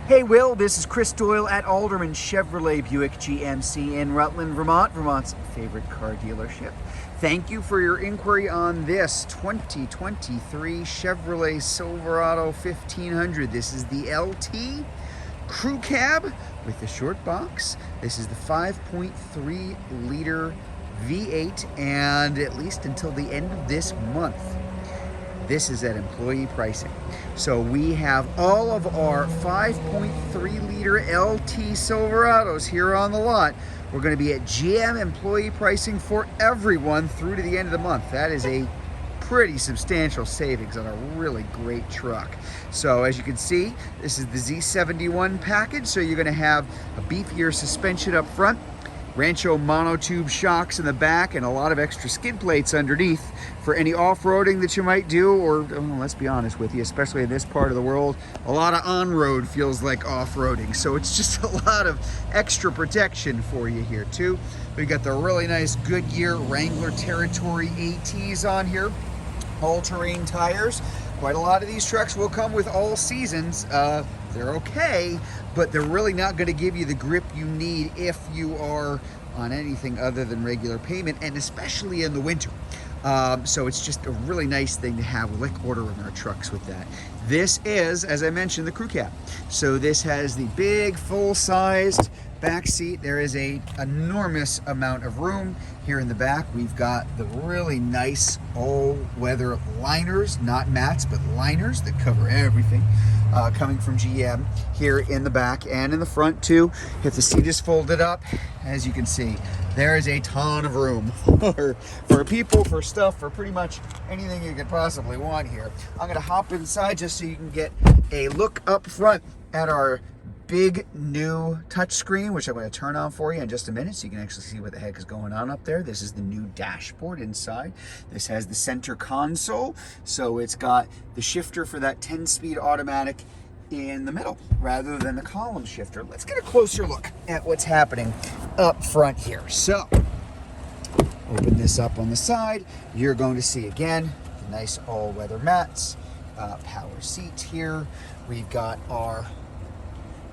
Hey Will, this is Chris Doyle at Alderman Chevrolet Buick GMC in Rutland, Vermont, Vermont's favorite car dealership. Thank you for your inquiry on this 2023 Chevrolet Silverado 1500. This is the LT crew cab with the short box. This is the 5.3 liter V8, and at least until the end of this month, this is at employee pricing. So we have all of our 5.3 liter LT Silverados here on the lot. We're going to be at GM employee pricing for everyone through to the end of the month. That is a pretty substantial savings on a really great truck. So as you can see, this is the Z71 package. So you're going to have a beefier suspension up front, Rancho monotube shocks in the back, and a lot of extra skid plates underneath for any off-roading that you might do, or let's be honest with you, especially in this part of the world, a lot of on-road feels like off-roading. So it's just a lot of extra protection for you here too. We got the really nice Goodyear Wrangler Territory ATs on here, all-terrain tires. Quite a lot of these trucks will come with all seasons. They're okay, but they're really not going to give you the grip you need if you are on anything other than regular payment, and especially in the winter. So it's just a really nice thing to have lick order in our trucks with that. This is, as I mentioned, the crew cab. So this has the big full-sized back seat. There is a enormous amount of room here in the back. We've got the really nice all-weather liners, not mats, but liners that cover everything, coming from GM here in the back and in the front too. If the seat is folded up, as you can see, there is a ton of room for people, for stuff, for pretty much anything you could possibly want here. I'm going to hop inside just so you can get a look up front at our big new touchscreen, which I'm going to turn on for you in just a minute so you can actually see what the heck is going on up there. This is the new dashboard inside. This has the center console, so it's got the shifter for that 10-speed automatic in the middle rather than the column shifter. Let's get a closer look at what's happening up front here. So open this up on the side. You're going to see again the nice all-weather mats, power seat here. We've got our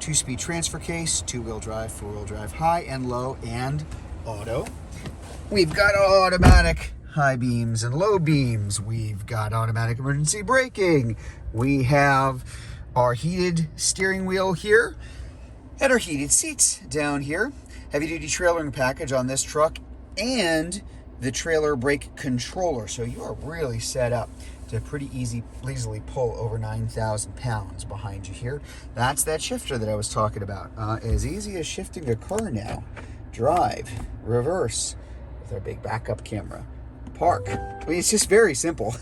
2-speed transfer case, 2-wheel drive, 4-wheel drive, high and low and auto. We've got automatic high beams and low beams. We've got automatic emergency braking. We have our heated steering wheel here and our heated seats down here. Heavy duty trailering package on this truck and the trailer brake controller. So you are really set up to pretty easily pull over 9,000 pounds behind you here. That's that shifter that I was talking about. As easy as shifting a car now. Drive, reverse with our big backup camera. Park. I mean, it's just very simple.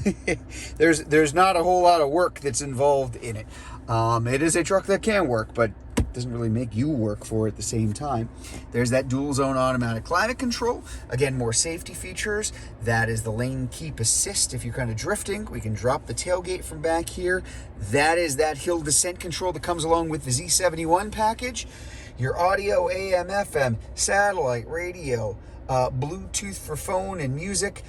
There's not a whole lot of work that's involved in it. It is a truck that can work, but it doesn't really make you work for it at the same time. There's that dual zone automatic climate control. Again, more safety features. That is the lane keep assist. If you're kind of drifting, we can drop the tailgate from back here. That is that hill descent control that comes along with the Z71 package. Your audio, AM, FM, satellite, radio, Bluetooth for phone and music,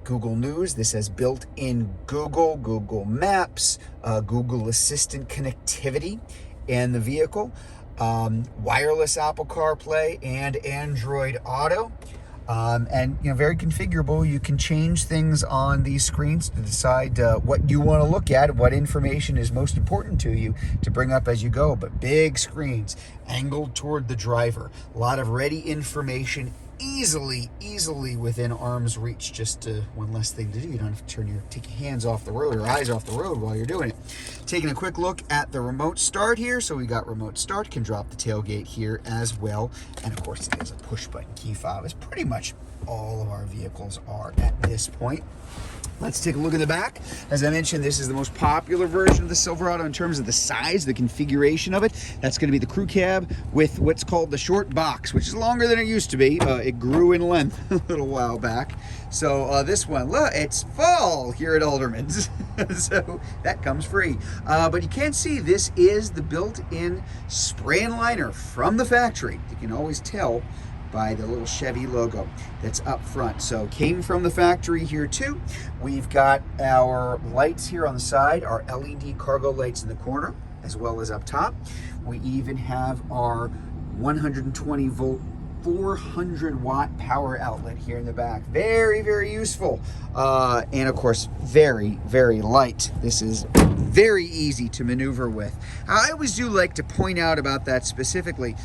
Google News. This has built-in Google Maps, Google Assistant connectivity in the vehicle, wireless Apple CarPlay and Android Auto, and very configurable. You can change things on these screens to decide what you want to look at, what information is most important to you to bring up as you go. But big screens angled toward the driver, a lot of ready information, easily within arm's reach. Just one less thing to do. You don't have to take your hands off the road or eyes off the road while you're doing it. Taking a quick look at the remote start here. So we got remote start, can drop the tailgate here as well. And of course it has a push button key fob, as pretty much all of our vehicles are at this point. Let's take a look at the back. As I mentioned, this is the most popular version of the Silverado in terms of the size, the configuration of it. That's going to be the crew cab with what's called the short box, which is longer than it used to be. It grew in length a little while back. So this one, look, it's fall here at Alderman's. So that comes free. But you can see this is the built-in spray and liner from the factory. You can always tell by the little Chevy logo that's up front. So came from the factory here too. We've got our lights here on the side, our LED cargo lights in the corner. as well as up top. We even have our 120 volt 400 watt power outlet here in the back. Very, very useful. And of course, very, very light. This is very easy to maneuver with. I always do like to point out about that specifically.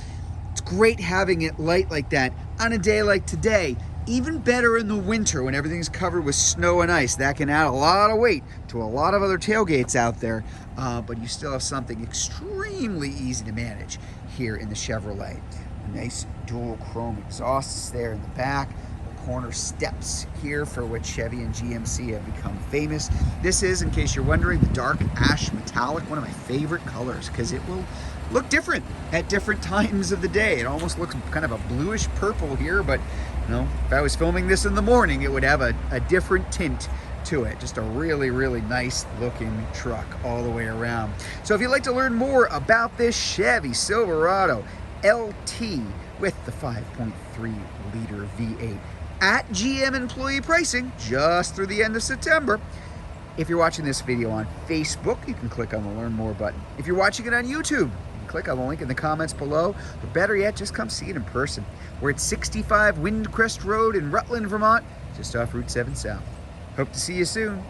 It's great having it light like that on a day like today. Even better in the winter when everything's covered with snow and ice. That can add a lot of weight to a lot of other tailgates out there, but you still have something extremely easy to manage here in the Chevrolet. Nice dual chrome exhausts there in the back. The corner steps here for which Chevy and GMC have become famous. This is, in case you're wondering, the dark ash metallic, one of my favorite colors, because it will look different at different times of the day. It almost looks kind of a bluish purple here, but you know, if I was filming this in the morning, it would have a different tint to it. Just a really, really nice looking truck all the way around. So if you'd like to learn more about this Chevy Silverado LT with the 5.3 liter V8 at GM employee pricing just through the end of September. If you're watching this video on Facebook, you can click on the Learn More button. If you're watching it on YouTube, you can click on the link in the comments below. Or better yet, just come see it in person. We're at 65 Windcrest Road in Rutland, Vermont, just off Route 7 South. Hope to see you soon.